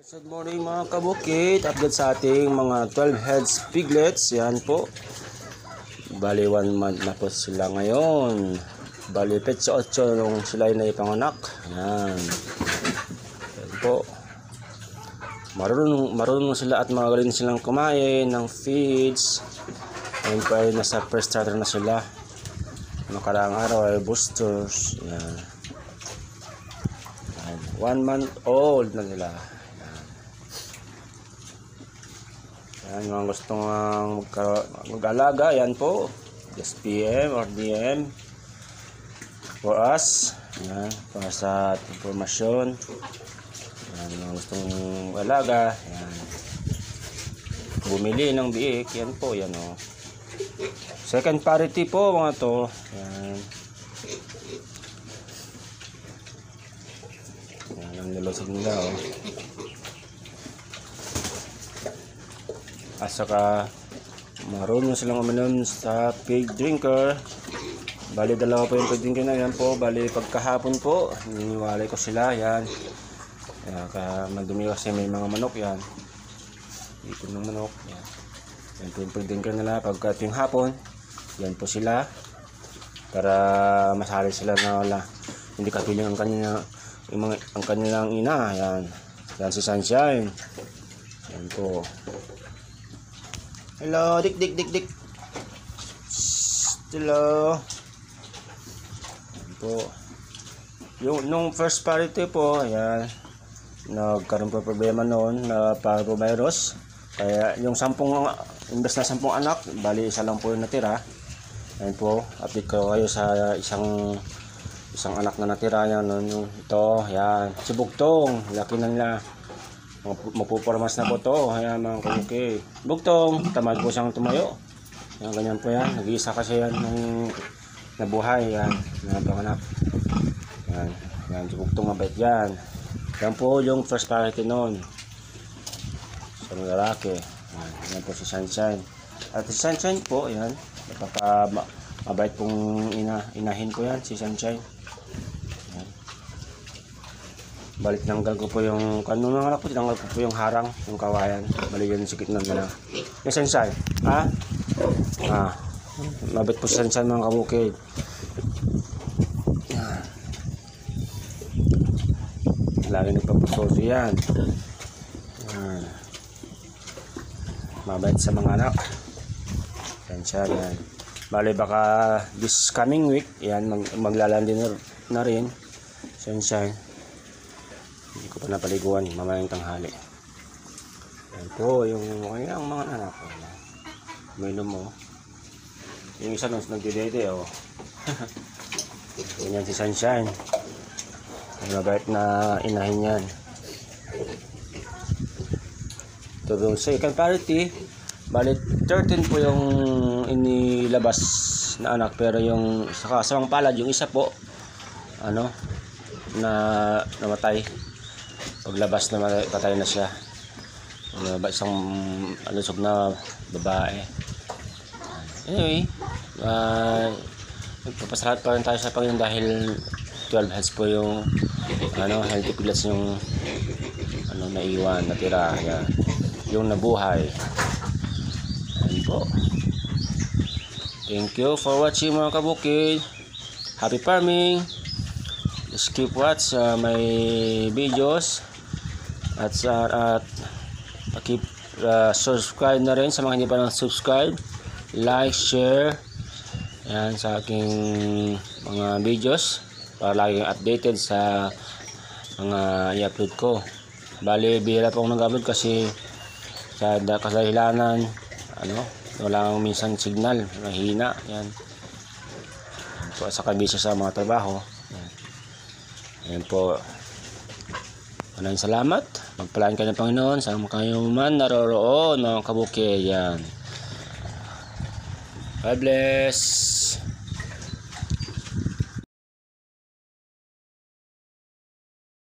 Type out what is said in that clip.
Good morning mga kabukit. Update sa ating mga 12 heads piglets. Yan po. Bali 1 month na po sila ngayon. Bali petsa 8 nung sila na ipanganak. Yan. Yan po. Marunong sila at magaling silang kumain ng feeds. Yan po ay nasa first starter na sila. Nakaraang araw ay boosters. Yan. 1 month old na nila. Yan, mga gustong mag-alaga, yan po. Just PM or DM for us. Yan, para sa informasyon. Yan, mga gustong alaga. Yan. Bumili ng biik, yan po, yan o. Second parity po mga to. Yan. Yan, ang nilusog nila o. At saka marunong silang uminom sa pig drinker. Bali dalawa po yung pig drinker na yan po. Bali pagkahapon po niniwalay ko sila yan. Kaya madumi kasi may mga manok yan. Ipon ng manok yan. Yan po yung pig drinker nila. Pagka yung hapon yan po sila. Para masali sila na wala hindi kapiling ang kanilang ina. Yan. Yan si Sunshine. Yan po. Hello, dik. Hello. Po. Yung nung first parity po, ayan. Nagkaroon po problema noon na parvovirus. Kaya yung 10 imbes na 10 anak, bali isa lang po yung natira. Ayan po, update ko kayo sa isang anak na natira yan noon yung ito, ayan. Si Bugtong, laki na nila. Mapupormas na po to. Ayan mga kabuki. Bugtong, tamad po siyang tumayo. Ayan, ganyan po yan. Nag-iisa kasi yan nung nabuhay. Yan, napanganak. Yan, yan, si Bugtong mabait yan. Yan po yung first parity noon. Sa mga lalaki. Yan po si Sunshine. At si Sunshine po, yan. Mabait pong inahin po yan, si Sunshine. Balik tinanggal ko po yung kanunang anak po, tinanggal ko po yung harang, yung kawayan. Balik yun sikit na nila. Yung Sunshine, ha? Mabit po si Sunshine mga kabukid. Lagi nagpapusoso yan. Mabait sa mga anak. Sunshine yan. Balik baka this coming week, yan, maglalandi na rin. Sunshine. Hindi ko pa napaliguan mamayang tanghali. Yan po yung mga anak ko. Uminom mo. Yung isa nung nagdidede o. Ganyan si Sunshine. Mabait na inahin yan. Ito yung second parity. Balit 13 po yung inilabas na anak. Pero yung sa kasawang palad, yung isa po na namatay. Paglabas na patay na siya. Isang alusog na babae. Anyway, nagpapasalamat pa rin tayo sa Panginoon dahil 12 heads po yung healthy piglets yung naiwan, natira. Yan. Yung nabuhay. Yan po. Thank you for watching mga kabukid. Happy farming. Just keep watch my videos. At keep subscribe na rin sa mga hindi pa nang-subscribe. Like, share yan sa aking mga videos para laging updated sa mga i-upload ko. Bali, bihira po akong nag-upload kasi sa kasahilanan wala akong minsan signal, mahina yan. So, sa kabisa sa mga trabaho. Ayan po. Maraming salamat. Magpalaan kayo ng Panginoon. Saan kayo man naroroon mga kabuki. Yan. God bless.